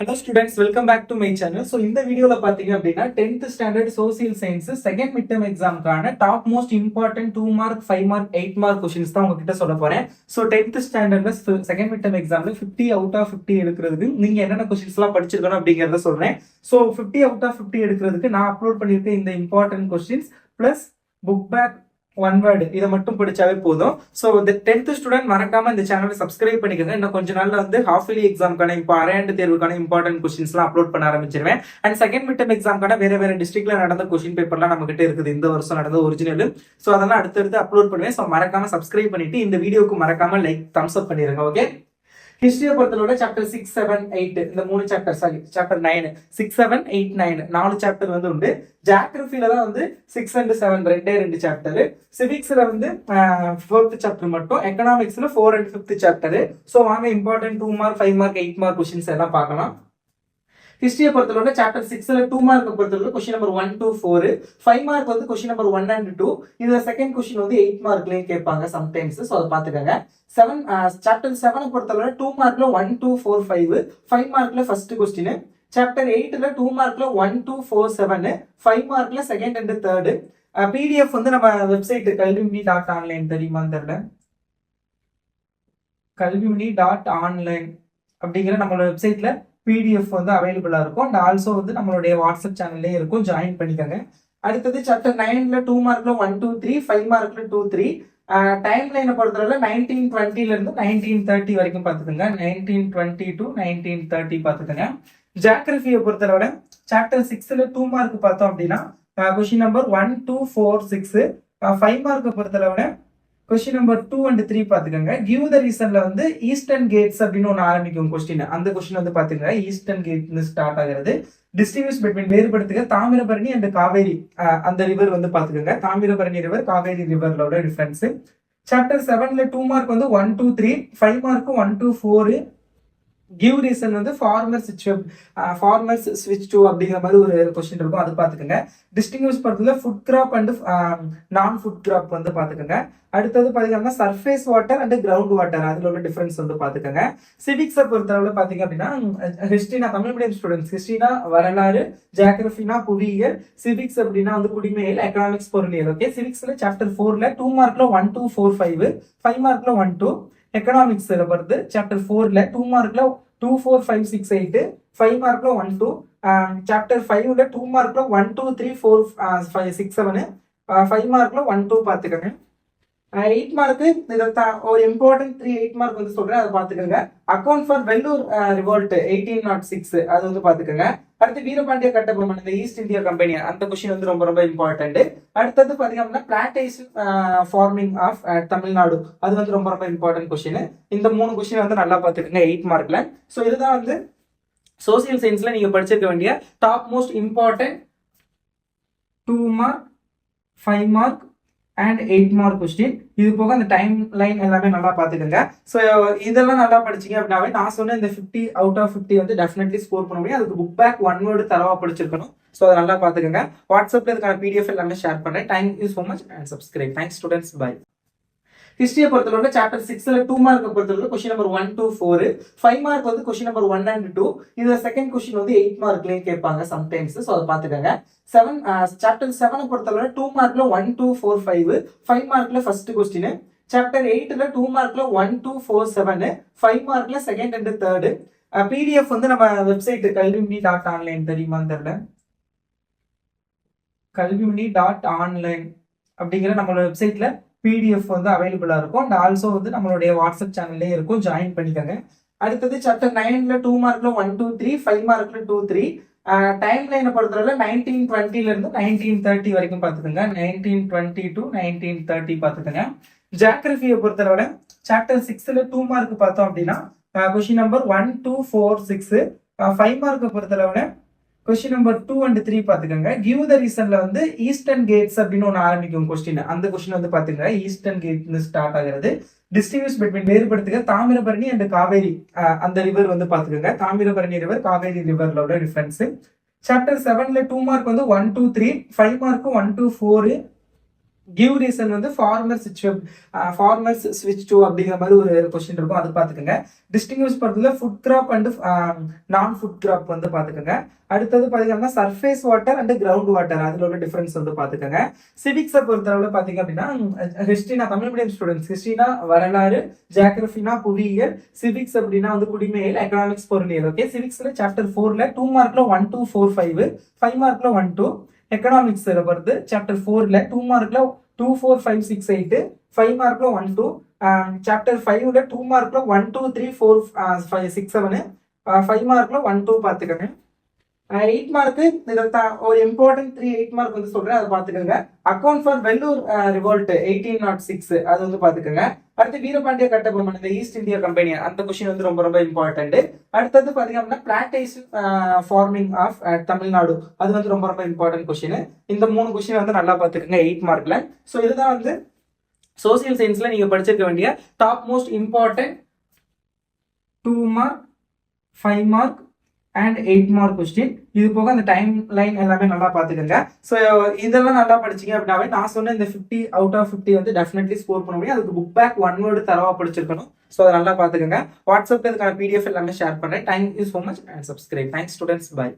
Hello students, welcome back to my channel. So இந்த வீடியோல பாத்தீங்க அப்படின்னா 10th standard social science second midterm examக்கான top most important 2 mark 5 mark 8 mark questions தான் உங்ககிட்ட சொல்ல போறேன். So 10th standardல second midterm examல 50 out of 50 எடுக்கிறதுக்கு நீங்க என்னென்ன questions எல்லாம் படிச்சிருக்கணும் அப்படிங்கறத சொல்றேன். So 50 out of 50 எடுக்கிறதுக்கு நான் அப்லோட் பண்ணிருக்க இந்த important questions plus book back one word இதை மட்டும் படிச்சாவே போதும். ஸோ இந்த 10th ஸ்டூடெண்ட் மறக்காம இந்த சேனலை சப்ஸ்கிரைப் பண்ணிக்கோங்க. இன்னும் கொஞ்ச நாள்ல வந்து ஹாஃப் இயர்லி எக்ஸாம்க்கான இப்போ அரையாண்டு தேர்வுக்கான இம்பார்ட்டன்ட் கொஸ்டின்ஸ்லாம் அப்லோட் பண்ண ஆரம்பிச்சிருவேன். அண்ட் செகண்ட் மிட்டம் எக்ஸாம்க்கான வேற டிஸ்ட்ரிக்ட்ல நடந்த கொஸ்டின் பேப்பர்லாம் நம்ம கிட்ட இருக்குது, இந்த வருஷம் நடந்த ஒரிஜினல். ஸோ அதெல்லாம் அடுத்தடுத்து அப்லோட் பண்ணுவேன். ஸோ மறக்காம சப்ஸ்கிரைப் பண்ணிட்டு இந்த வீடியோக்கு மறக்காம லைக் தம்ஸ் அப் பண்ணிருங்க. ஓகே, ஹிஸ்டரியை பொறுத்தவரை சாப்டர் 6, 7, 8 இந்த 3 சாப்டர், சாரி சாப்டர் 9, 6, 7, 8, 9 4 சாப்டர் வந்து உண்டு. ஜியோகிராஃபில தான் வந்து 6 and 7 2 சாப்டர். சிவிக்ஸ்ல வந்து 4th சாப்டர் மட்டும். எக்கனாமிக்ஸ்ல 4 and 5th சாப்டர். ஸோ வாங்க important 2 mark 5 mark 8 mark questions எல்லாம் பார்க்கலாம். ஹிஸ்டரியை பொறுத்தவரை சாப்டர் 6ல 2 மார்க் பொறுத்தவரை கொஸ்டின் நம்பர் 1 to 4, 5 மார்க் வந்து கொஸ்டின் நம்பர் 1 and 2. இதுல செகண்ட் கொஸ்டின் வந்து 8 மார்க்லயும் கேட்பாங்க சம்டைம்ஸ். ஸோ அதை பாத்துக்கோங்க. சாப்டர் 7 பொறுத்தவரை 2 மார்க்ல 1 to 4, 5 மார்க்ல ஃபர்ஸ்ட் கொஸ்டின். சாப்டர் 8ல 2 மார்க்ல 1 to 4, 7 5 மார்க்ல செகண்ட் அண்ட் தேர்ட். பிடிஎஃப் வந்து நம்ம வெப்சைட் kalvimini.online தெரியுமான்னு தெரியல. kalvimini.online அப்படிங்கிற நம்மளோட வெப்சைட்ல பிடிஎஃப் வந்து அவைலபிளா இருக்கும். அண்ட் ஆல்சோ வந்து நம்மளுடைய வாட்ஸ்அப் சேனல்லே இருக்கும், ஜாயின் பண்ணிக்கோங்க. அடுத்தது சாப்டர் 9ல 2 மார்க்ல 1 to 3, 5 மார்க்ல 2, 3. டைம் லைனை பொறுத்தவரை 1920ல இருந்து 1930 வரைக்கும் பாத்துக்கோங்க. 1920 to 1930 பாத்துக்கோங்க. ஜியோகிராஃபியை பொறுத்தவரை சாப்டர் 6ல 2 மார்க் பார்த்தோம் அப்படின்னா கொஸ்டின் நம்பர் 1 to 4, 6. 5 மார்க் பொறுத்தளவுல கொஸ்டின் நம்பர் 2 and 3 பாத்துக்கோங்க. கிவ் த ரீசன்ல வந்து ஈஸ்டர்ன் கேட்ஸ் அப்படின்னு ஒன்று ஆரம்பிக்கும் கொஸ்டின். அந்த கொஸ்டின் வந்து பாத்துக்கோங்க, ஈஸ்டர்ன் கேட்னு ஸ்டார்ட் ஆகிறது. டிஸ்டிங்விஷ் பிட்வீன் வேறுபடுத்துக தாமிரபரணி அண்ட் காவேரி, அந்த ரிவர் வந்து பாத்துக்கோங்க. தாமிரபரணி ரிவர் காவேரி ரிவரோட டிஃபரன்ஸ். சாப்டர் 7ல 2 மார்க் வந்து 1 to 3, 5 mark 1 to 4. Give reason வந்து ஃபார்மர்ஸ் ஸ்விட்ச் டு அப்படிங்கிற மாதிரி ஒரு கொஸ்டின் இருக்கும், அது பாத்துக்கோங்க. டிஸ்டிங்விஷ் பண்றதுல food crop and non food crop வந்து பாத்துக்கோங்க. அடுத்தது பாத்தீங்கன்னா surface water and ground water, அதுல உள்ள டிஃபரன்ஸ் வந்து பாத்துக்கோங்க. சிவிக்ஸை பொறுத்தளவுல பாத்தீங்க அப்படின்னா ஹிஸ்டரினா தமிழ் மீடியம் ஸ்டூடெண்ட்ஸ், ஹிஸ்டரினா வரலாறு, ஜியோகிராஃபினா புவியியல், சிவிக்ஸ் அப்படின்னா வந்து குடிமையியல், எக்கனாமிக்ஸ் பொருளியல். ஓகே, சிவிக்ஸ்ல சாப்டர் 4ல 2 மார்க்ல 1 to 4, 5 மார்க்ல 1, 2. எக்கனாமிக்ஸ்ல வருது சாப்டர் 4ல 2 மார்க்ல 2, 4, 5, 6, 8, 5 மார்க்ல 1, 2. சாப்டர் 5ல 2 மார்க்ல 1, 2, 3, 4, 5, 6, 7, 5 மார்க்ல 1, 2 பாத்துக்கோங்க. 8 மார்க்கு ஒரு இம்பார்ட்டன்ட் 8 மார்க் வந்து சொல்றேன், அதை பாத்துக்கோங்க. அக்கௌண்ட் ஃபார் வெள்ளூர் ரிவோல்ட் 1806, அது வந்து பாத்துக்கோங்க. அடுத்து வீரபாண்டிய கட்டபொம்மன், இந்த ஈஸ்ட் இந்தியா கம்பெனி, அந்த கொஸ்டின் வந்து ரொம்ப இம்பார்ட்டன்ட். அடுத்தது பாத்தீங்கன்னா பிளான்டேஷன் ஃபார்மிங் ஆஃப் தமிழ்நாடு, அது வந்து ரொம்ப இம்பார்ட்டன்ட் கொஸ்டின். இந்த 3 கொஸ்டின் வந்து நல்லா பாத்துக்கோங்க 8 மார்க்ல. ஸோ இதுதான் வந்து சோசியல் சயின்ஸ்ல நீங்க படிச்சிருக்க வேண்டிய top most important 2 mark 5 mark and 8 mark question. இது போக அந்த டைம் லைன் எல்லாமே நல்லா பாத்துக்கோங்க. ஸோ இதெல்லாம் நல்லா படிச்சீங்க அப்படின்னாவே நான் சொன்ன இந்த 50 out of 50 வந்து டெஃபினெட்லி ஸ்கோர் பண்ண முடியும். அதுக்கு புக் பேக் 1 வேர்டு தரவா படிச்சிருக்கணும். ஸோ அதை நல்லா பாத்துக்கோங்க. வாட்ஸ்அப்ல இதுக்கான பிடிஎஃப் எல்லாமே ஷேர் பண்றேன். Thank you so much and subscribe. Thanks students, bye. ஹிஸ்டரியை பொறுத்தவரை சாப்டர் 6ல 2 மார்க் பொறுத்தவரை கொஸ்டின் நம்பர் 1 to 4, 5 மார்க் வந்து கொஸ்டின் நம்பர் 1 and 2. இதுல செகண்ட் கொஸ்டின் வந்து 8 மார்க்லயும் கேட்பாங்க சம்டைம்ஸ். ஸோ அதை பாத்துக்கோங்க. சாப்டர் 7 பொறுத்தவரை 2 மார்க்ல 1 to 4, 5 மார்க்ல ஃபர்ஸ்ட் கொஸ்டின். சாப்டர் 8ல 2 மார்க்ல 1 to 4, 7 5 மார்க்ல செகண்ட் அண்ட் தேர்ட். பிடிஎஃப் வந்து நம்ம வெப்சைட் kalvimini.online தெரியுமான்னு தெரியல. kalvimini.online அப்படிங்கிற நம்மளோட வெப்சைட்ல பிடிஎஃப் வந்து அவைலபிளா இருக்கும். அண்ட் ஆல்சோ வந்து நம்மளுடைய வாட்ஸ்அப் சேனல்லே இருக்கும், ஜாயின் பண்ணிக்கோங்க. அடுத்தது சாப்டர் 9ல 2 மார்க்ல 1 to 3, 5 மார்க்ல 2, 3. டைம் லைனை பொறுத்தவரை 1920ல இருந்து 1930 வரைக்கும் பாத்துக்கோங்க. 1920 to 1930 பாத்துக்கோங்க. ஜியோகிராஃபியை பொறுத்தவரை சாப்டர் 6ல 2 மார்க் பார்த்தோம் அப்படின்னா கொஸ்டின் நம்பர் 1 to 4, 6. 5 மார்க் பொறுத்தளவுல கொஸ்டின் நம்பர் 2 and 3 பாத்துக்கோங்க. கிவ் த ரீசன்ல வந்து ஈஸ்டர்ன் கேட்ஸ் அப்படின்னு ஒன்று ஆரம்பிக்கும் கொஸ்டின். அந்த கொஸ்டின் வந்து பாத்துக்கோங்க, ஈஸ்டர்ன் கேட்னு ஸ்டார்ட் ஆகிறது. டிஸ்டிங்விஷ் பிட்வீன் வேறுபடுத்துக தாமிரபரணி அண்ட் காவேரி, அந்த ரிவர் வந்து பாத்துக்கோங்க. தாமிரபரணி ரிவர் காவேரி ரிவரோட டிஃபரன்ஸ். சாப்டர் 7ல 2 மார்க் வந்து 1, 2, 3, 5 மார்க் 1 to 4. கிவ் ரீசன் வந்து ஃபார்மர்ஸ் ஸ்விட்ச் டு அப்படிங்கிற மாதிரி ஒரு கொஸ்டின் இருக்கும், அது பாத்துக்கோங்க. டிஸ்டிங்விஷ் பண்றதுல food crop and non food crop வந்து பாத்துக்கோங்க. அடுத்தது பாத்தீங்கன்னா surface water and ground water, அதுல உள்ள டிஃபரன்ஸ் வந்து பாத்துக்கோங்க. சிவிக்ஸை பொறுத்தளவுல பாத்தீங்க அப்படின்னா ஹிஸ்டரினா தமிழ் மீடியம் ஸ்டூடெண்ட்ஸ், ஹிஸ்டரினா வரலாறு, ஜியாகிரபினா புவியியல், சிவிக்ஸ் அப்படின்னா வந்து குடிமையியல், எக்கனாமிக்ஸ் பொருளியல். ஓகே, சிவிக்ஸ்ல சாப்டர் 4ல 2 மார்க்ல 1 2 4 5, 5 மார்க்ல 1 2. எக்கனாமிக்ஸ் பொறுத்து சாப்டர் 4ல 2 மார்க்ல 2 4 5 6 8, 5 மார்க்ல 1 2. சாப்டர் 5ல 2 மார்க்ல 1 2 3 4 5 6 7, 5 மார்க்ல 1 2 பாத்துக்கோங்க. 8 மார்க்கு ஒரு இம்பார்ட்டன்ட் 8 மார்க் வந்து சொல்றேன், அதை பாத்துக்கோங்க. அக்கௌண்ட் ஃபார் வெள்ளூர் ரிவோல்ட் 1806, அது வந்து பாத்துக்கோங்க. அடுத்து வீரபாண்டிய கட்டபொம்மன், இந்த ஈஸ்ட் இந்தியா கம்பெனி, அந்த கொஸ்டின் வந்து ரொம்ப ரொம்ப இம்பார்ட்டன்ட். அடுத்தது பாத்தீங்க அப்படின்னா பிளான்டேஷன் ஃபார்மிங் ஆஃப் தமிழ்நாடு, அது வந்து ரொம்ப ரொம்ப இம்பார்ட்டன்ட் கொஸ்டின். இந்த 3 கொஸ்டின் வந்து நல்லா பாத்துக்கோங்க 8 மார்க்ல. ஸோ இதுதான் வந்து சோசியல் சயின்ஸ்ல நீங்க படிச்சிருக்க வேண்டிய top most important 2 mark, 5 mark and 8 mark question. இது போக அந்த டைம் லைன் எல்லாமே நல்லா பாத்துக்கோங்க. ஸோ இதெல்லாம் நல்லா படிச்சீங்க அப்படின்னாவே நான் சொன்ன இந்த 50 அவுட் ஆஃப் 50 வந்து டெஃபினெட்லி ஸ்கோர் பண்ண முடியும். அதுக்கு புக் பேக் 1 வேர்டு தரவா படிச்சிருக்கணும். ஸோ அதை நல்லா பாத்துக்கோங்க. வாட்ஸ்அப்ல இதுக்கான PDF எல்லாமே ஷேர் பண்றேன். Thank you so much and subscribe. Thanks students, by.